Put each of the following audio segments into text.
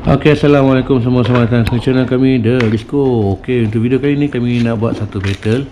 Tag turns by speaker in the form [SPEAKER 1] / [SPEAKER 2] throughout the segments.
[SPEAKER 1] Okey, Assalamualaikum semua, selamat datang ke channel kami The Risco. Okey, untuk video kali ni kami nak buat satu battle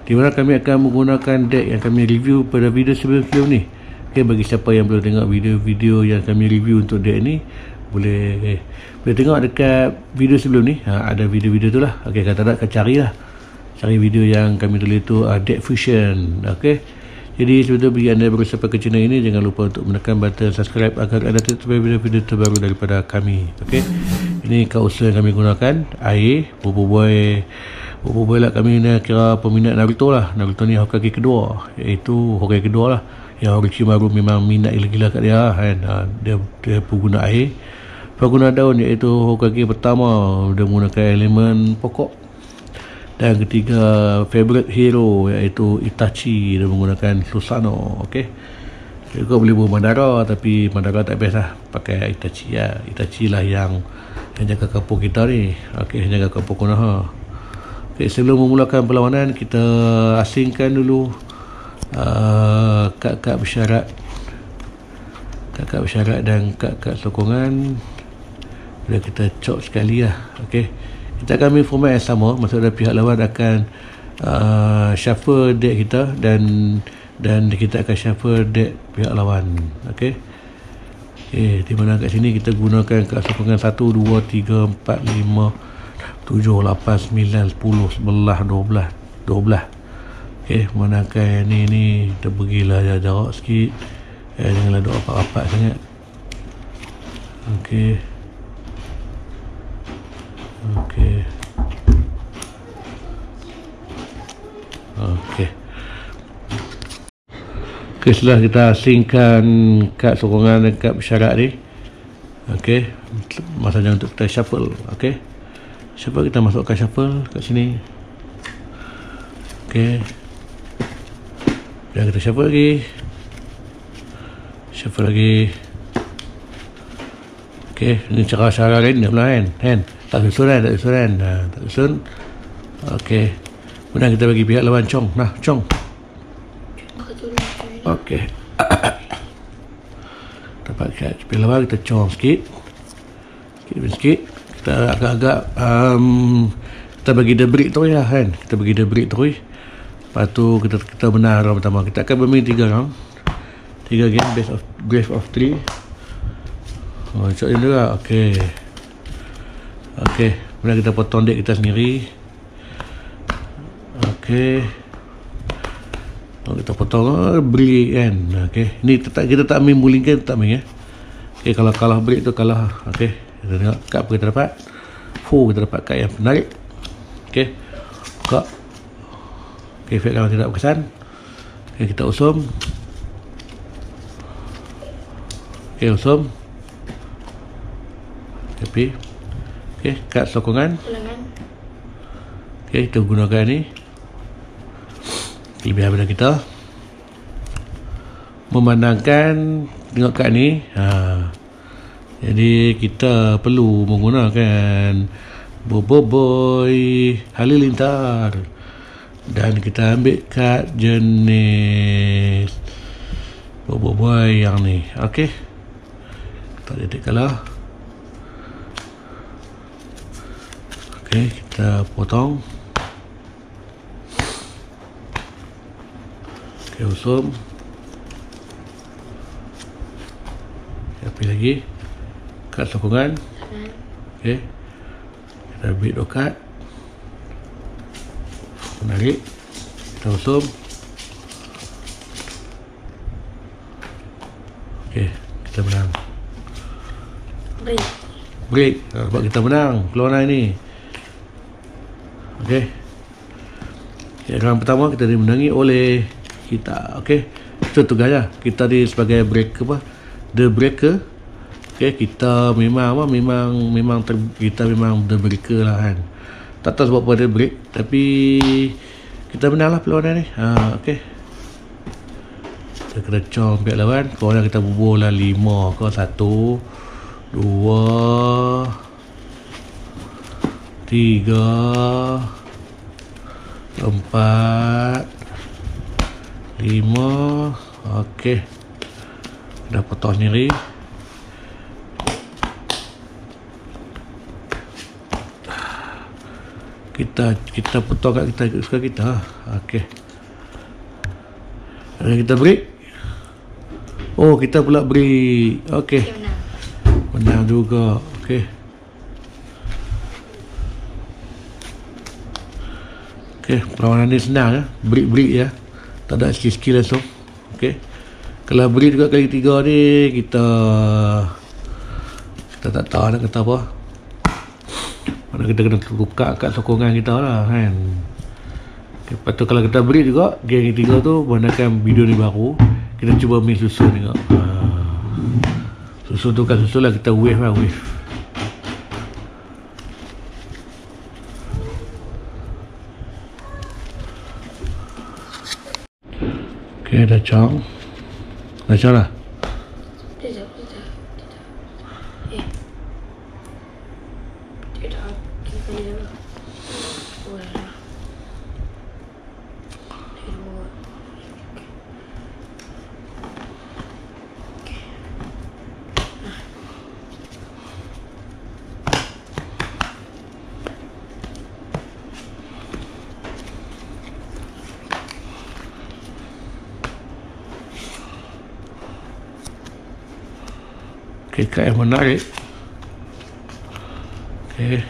[SPEAKER 1] di mana kami akan menggunakan deck yang kami review pada video sebelum ni. Okey, bagi siapa yang belum tengok video-video yang kami review untuk deck ni, boleh tengok dekat video sebelum ni. Ada video-video tu lah. Okey, kata tak, cari video yang kami tulis tu, deck fusion. Okey, jadi sebetulnya bagi anda yang baru sampai ke channel ini, jangan lupa untuk menekan button subscribe agar anda tidak terlepas video-video terbaru daripada kami. Okey, ini kausa yang kami gunakan, air, boboiboy lah. Kami ni kira peminat Naruto lah. Naruto ni Hokage kedua, iaitu Hokage kedua lah. Yang Orochimaru memang minat gila-gila kat dia kan. Dia pengguna air, pengguna daun, iaitu Hokage pertama dia menggunakan elemen pokok. Dan ketiga, favorite hero, iaitu Itachi, dia menggunakan Susanoo. Okey, juga boleh buat Madara, tapi Madara tak best lah, pakai Itachi ya. Itachi lah yang jaga kapur kita ni. Okey, jaga kapur Konoha. Okey, sebelum memulakan perlawanan, kita asingkan dulu kad-kad bersyarat, dan kad-kad sokongan. Boleh kita cok sekali lah. Okey, kita akan ambil format yang sama, maksudnya pihak lawan akan shuffle deck kita, dan kita akan shuffle deck pihak lawan. Okey, di mana kat sini kita gunakan kad sokongan 1, 2, 3, 4, 5, 7, 8, 9, 10, 11, 12. Okey, manakah ni kita pergilah jarak sikit, janganlah duk rapat-rapat sangat. Okey, setelah kita asingkan kad sokongan dan kad bersyarat ni, okey, masanya untuk kita shuffle. Okey, shuffle, kita masukkan shuffle kat sini. Okey, dan kita shuffle lagi. Okey, ini cara lain pula kan. Tak susun. Okey, kemudian kita bagi pihak lawan cong. Cong. Okey, dapat kat pihak lawan, kita cong sikit. Kita agak-agak kita bagi dia break terus lah kan. Lepas tu kita menang round pertama. Kita akan bermain 3 round, 3 game, best of 3. Cok je dulu lah. Okey, kemudian kita potong deck kita sendiri. Okey, kita potong break kan. Okey, ni kita tak main bowling kan, tak main ya. Okey, kalau kalah break tu kalah. Okey, kita tengok kad apa kita dapat. Kita dapat kad yang menarik. Okey, buka. Okey, efek kalau tidak berkesan. Okey, kita usum. Okey, kad sokongan. Okey, kita gunakan ni. Kelebihan pada kita memandangkan, tengok kad ni. Jadi kita perlu menggunakan boboiboy halilintar, dan kita ambil kad jenis boboiboy yang ni. Okey, kita detik kalah. Okey, kita potong. Okey, usum. Pilih lagi kad sokongan. Okey, kita ambil 2 kad, menarik, kita usum. Okey, kita menang. Break. Sebab kita menang perlawanan ni. Okey, round pertama kita dimenangi oleh kita. Okey, itu tugasnya. Kita ni sebagai breaker, the breaker. Okey, kita memang kita memang the breaker lah kan. Tak tahu sebab apa dia break, tapi kita menang lah perlawanan ni. Okey, kita kena cong pihak lawan. Korang kita bubuh lah 5 ke 1, 2, 3, 4, 5. Okey, dah potong sendiri. kita potong kat kita ikut suka kita. Okey. Kita break. Oh, kita pula break. Okey. Menang juga. Okey. Okey, perlawanan ni senang ya. Break ya. Tak ada skill langsung. Okey. Kalau break juga kali ketiga ni kita tak tahu nak kata apa. Mana kita kena buka kat sokongan kita lah kan. Okay, lepas tu kalau kita break juga game ketiga tu menggunakan video ni baru, kita cuba main susun tengok. Susun tu kan susun lah, kita wave lah, wave. Okay, dah cang lah. Okay, kad yang menarik. Okay.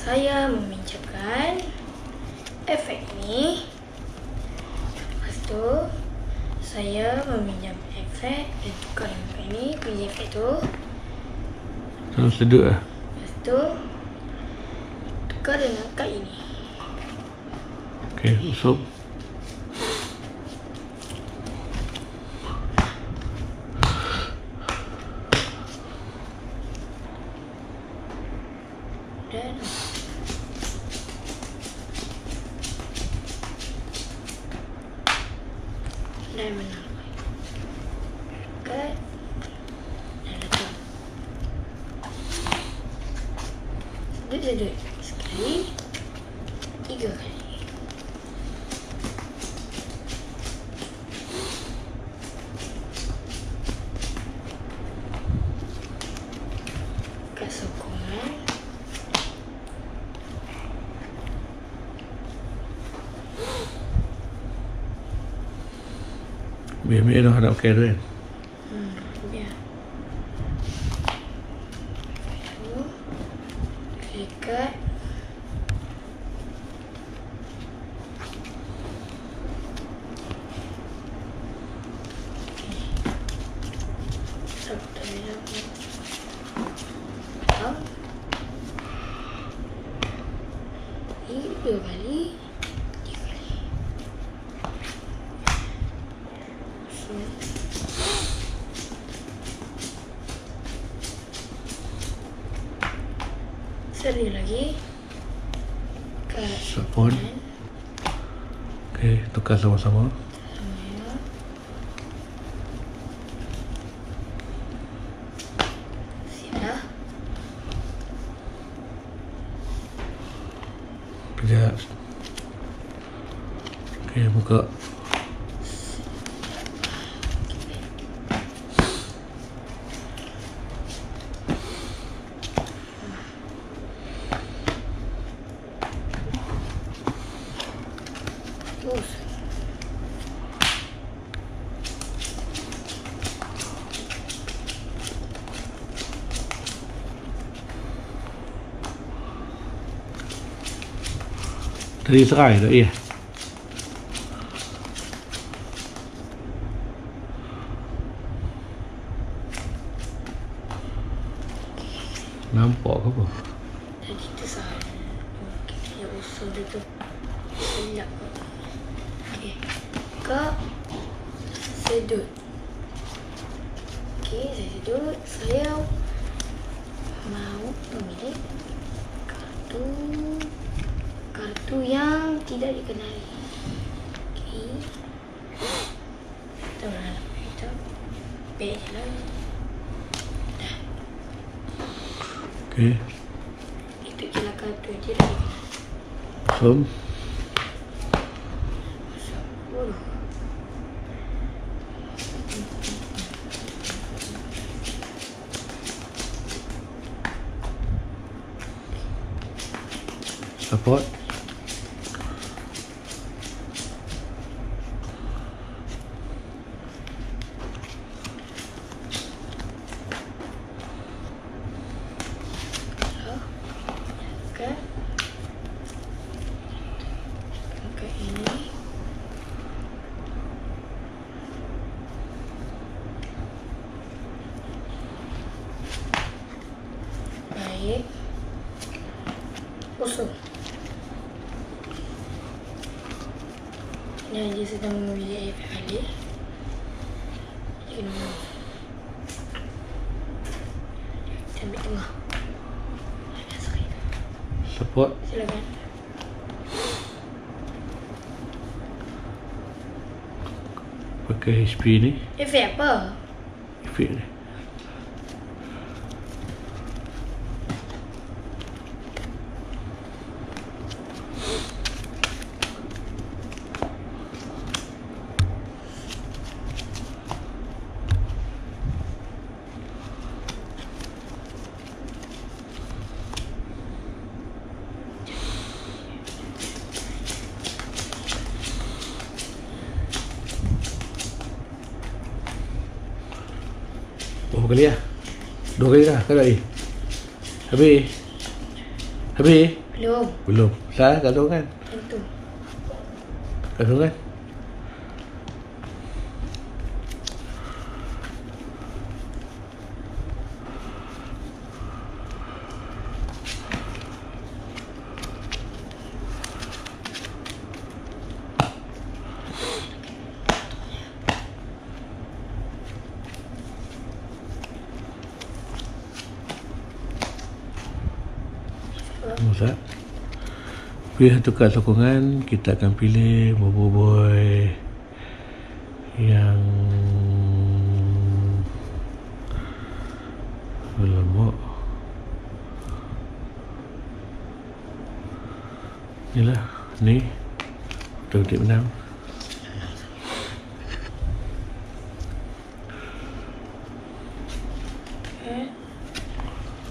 [SPEAKER 2] Saya meminjamkan efek ini. Lepas tu saya meminjam efek dan tukar efek ini, pilih efek tu.
[SPEAKER 1] Terus sedut lah.
[SPEAKER 2] Lepas tu tukar dengan kad ini.
[SPEAKER 1] Okay, usop.
[SPEAKER 2] Dan menang. Kad dan letak. Sedut sekali, 3 kali. Kat sokongan.
[SPEAKER 1] Biar dah hadap kai tu kan.
[SPEAKER 2] Ya. Lalu ikat. Ini 2 kali, 3 kali. Seri lagi.
[SPEAKER 1] Sapon. Okay, tukar sama-sama.
[SPEAKER 2] Siap.
[SPEAKER 1] Kejap. Okay, buka. Tadi serai tak? Ya. Nampak ke apa?
[SPEAKER 2] Tadi tu salah. Kita yang usul dia tu gelap. Okey. Kak sedut. Okey, saya sedut. Saya mau memilih kartu tidak dikenali. Okey. Kita berharap itu baik je lah. Dah.
[SPEAKER 1] Okey.
[SPEAKER 2] Itu je lah kartu je dah dikenali.
[SPEAKER 1] Som. Support.
[SPEAKER 2] Okay. Okay, ini. Baik. Kosong. Dan dia sedang memilih efek balik. Dia kena bunuh. Kita ambil tengah.
[SPEAKER 1] Support.
[SPEAKER 2] Silakan.
[SPEAKER 1] Pakai HP ni.
[SPEAKER 2] Efek apa?
[SPEAKER 1] Efek ni. Berapa kali lah? 2 kali dah, kan lagi? Habis? Habis?
[SPEAKER 2] Belum.
[SPEAKER 1] Belum. Salah gantung kan?
[SPEAKER 2] Tentu.
[SPEAKER 1] Gantung kan? Ustaz. Pilih satu kad sokongan, kita akan pilih boy yang lemuk. Inilah, ni tertib menang.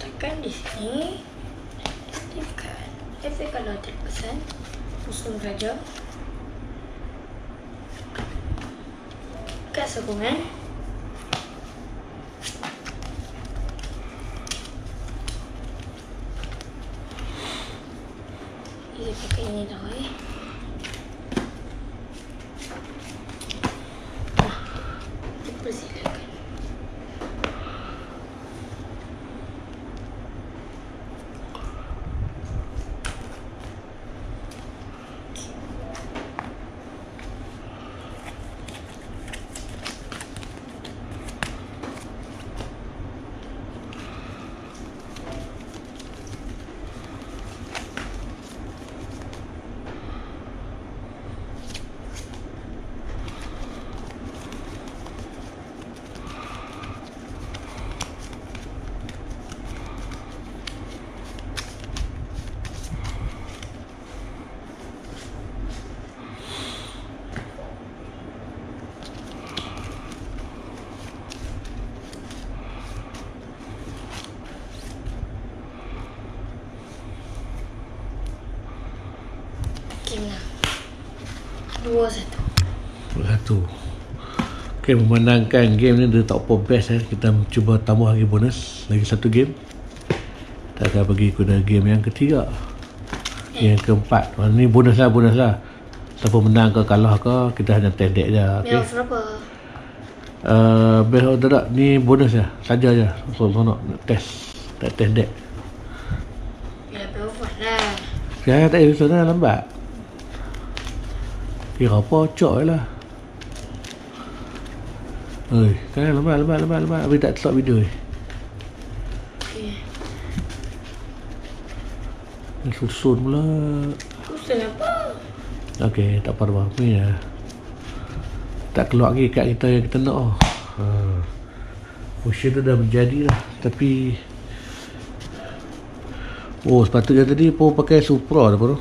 [SPEAKER 2] Tekan di sini. Efek kalau terpesan usung saja kad sokongan. Ini pakai ini dah dipersilakan. Game lah 2-1.
[SPEAKER 1] Okay, memenangkan game ni, dia top 4 best. Kita cuba tambah lagi bonus, lagi satu game. Kita akan pergi kepada game yang ketiga, yang keempat. Ni bonus lah. Siapa menang ke kalah ke, kita hanya tendek je. Okay.
[SPEAKER 2] Best berapa?
[SPEAKER 1] Best order tak, ni bonus je, saja je. So nak test, tak tendek.
[SPEAKER 2] Ya, berapa lah.
[SPEAKER 1] Sekarang tak ada sana, lambat. Kira apa, cok je lah. Oi, kan lambat. Habis tak stop video ni.
[SPEAKER 2] Okay.
[SPEAKER 1] Susun pula.
[SPEAKER 2] Susun apa?
[SPEAKER 1] Okey, tak apa-apa ni ya. Tak keluar lagi kat kita yang kita nak. Fusion tu dah menjadi lah. Tapi sepatutnya tadi pun pakai Supra apa tu.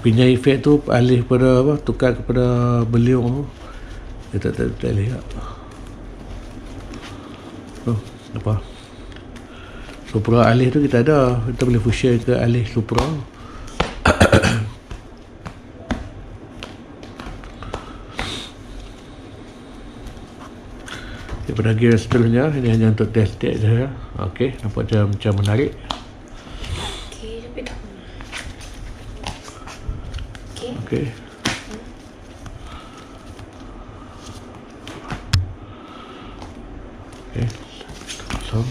[SPEAKER 1] Pindah efek tu alih pada apa, tukar kepada beliung tu. Dia tak alih tak. Apa? Supra alih tu kita ada. Kita boleh fusion ke alih Supra. Daripada gear seterusnya, ini hanya untuk test saja. Okey, nampak macam menarik.
[SPEAKER 2] Okey, tapi tak.
[SPEAKER 1] Okey. Okey. Kosong.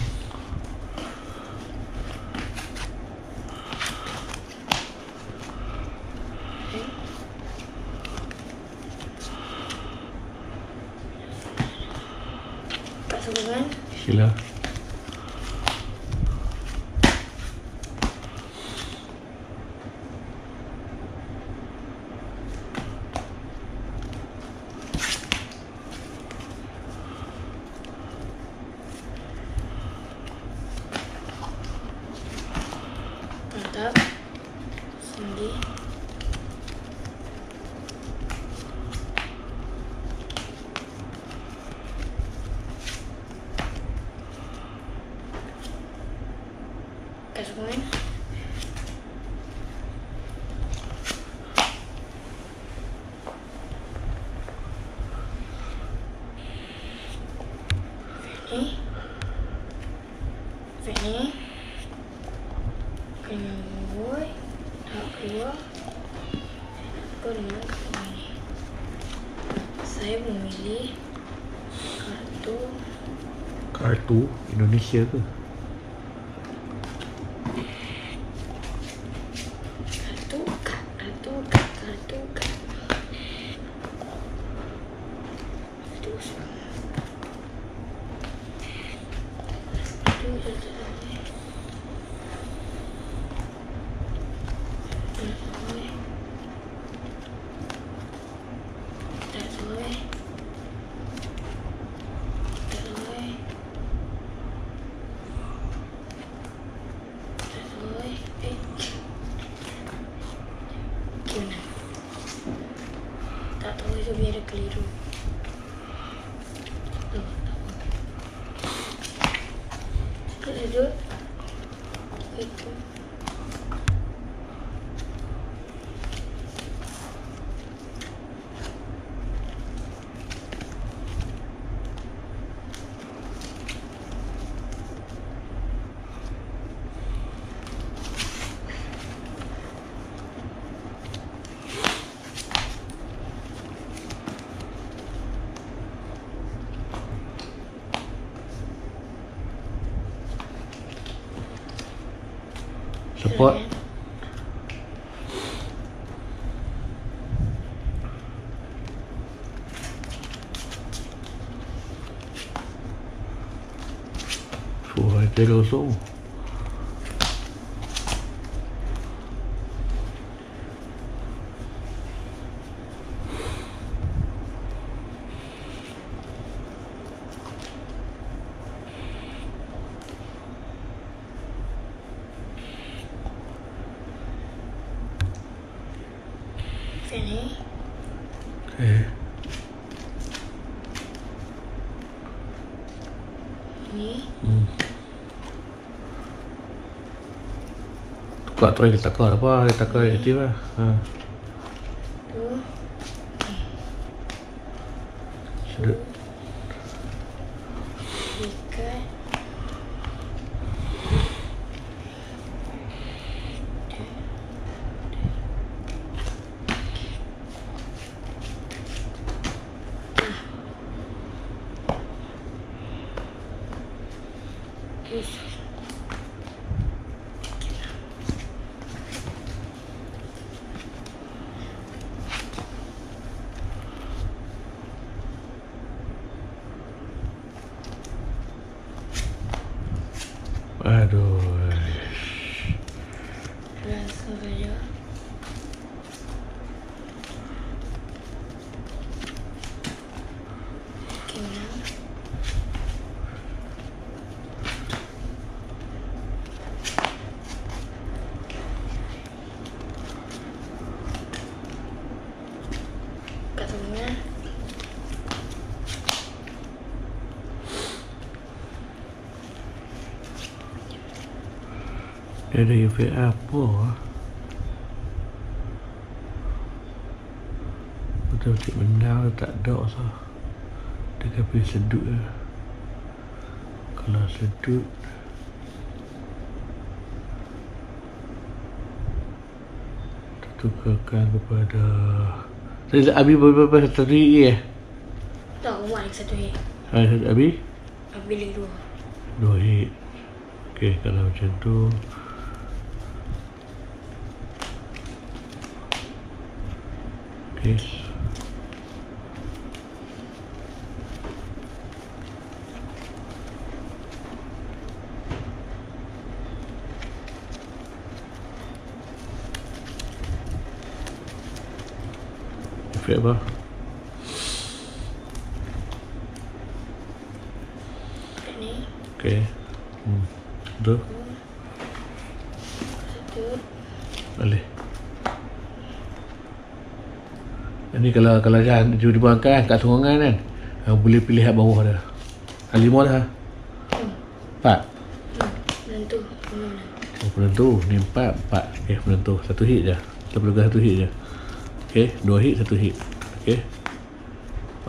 [SPEAKER 1] Sila.
[SPEAKER 2] Mantap. Sini. Kasih komen. Ini kena buat tak keluar pernah ini. Saya memilih
[SPEAKER 1] Kartu Indonesia ke?
[SPEAKER 2] Tak tahu itu biar keliru. Duduk itu.
[SPEAKER 1] Support. Dia kosong.
[SPEAKER 2] Sini. Ini.
[SPEAKER 1] Tukar tu dia takar apa? Dia takar aktif lah.
[SPEAKER 2] Tu.
[SPEAKER 1] Sudah.
[SPEAKER 2] Ikat.
[SPEAKER 1] Aduh.
[SPEAKER 2] Langsung saja.
[SPEAKER 1] Dia ada efek apa? Betul-betul benar tak ada sah. Dia kata sedut lah. Kalau sedut tukarkan kepada Abi berapa satu hit
[SPEAKER 2] Tak, Umar lagi satu hit.
[SPEAKER 1] Abi?
[SPEAKER 2] Abi lagi
[SPEAKER 1] Dua hit. Okey, kalau macam tu okey. Efek apa?
[SPEAKER 2] Efek ni.
[SPEAKER 1] Okey. Betul?
[SPEAKER 2] Satu.
[SPEAKER 1] Boleh. Ini kalau jangan tiba-tiba angkat kat sorangan kan, boleh pilih kat bawah dah. 5 dah. 4.
[SPEAKER 2] Menentu.
[SPEAKER 1] Oh, penentu. Ni 4. Okey, penentu. Satu hit je. Kita perlukan satu hit je. Okey, 2 hit, 1 hit. Okey.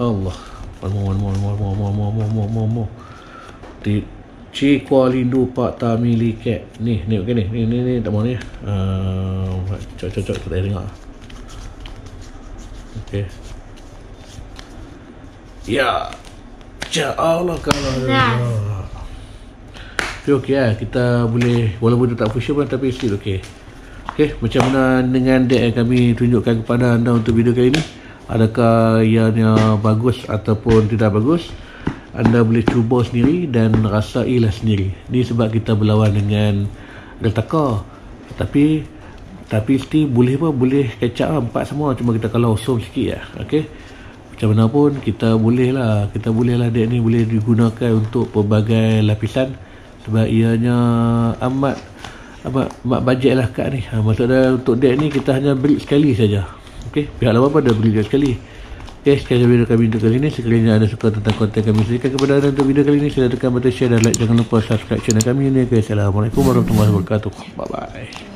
[SPEAKER 1] Allah. One more. Ci Kuala Lindu Pak Tamili Cat. Ni okey ni. Ni tak mau ni. Cocok tak payah tengok. Okey. Ya. Ya Allah kalau. Okey lah. Kita boleh walaupun dia tak fusion pun tapi still okey. Okey, macam mana dengan deck yang kami tunjukkan kepada anda untuk video kali ini? Adakah ianya bagus ataupun tidak bagus? Anda boleh cuba sendiri dan rasailah sendiri. Ni sebab kita berlawan dengan Deltaka. Tapi still boleh catch up lah 4 semua. Cuma kita kalau awesome sikit lah. Okey. Macam mana pun kita boleh lah deck ni boleh digunakan untuk pelbagai lapisan. Sebab ianya amat bajet lah kat ni. Maksudnya untuk deck ni kita hanya breed sekali saja. Okey, pihak lawan pun ada breed sekali. Okey, sekian video kami untuk kali ini. Sekiranya anda suka tentang konten kami, silakan kepada anda untuk video kali ini sila tekan button share dan like. Jangan lupa subscribe channel kami ini. Okay, Assalamualaikum warahmatullahi wabarakatuh. Bye bye.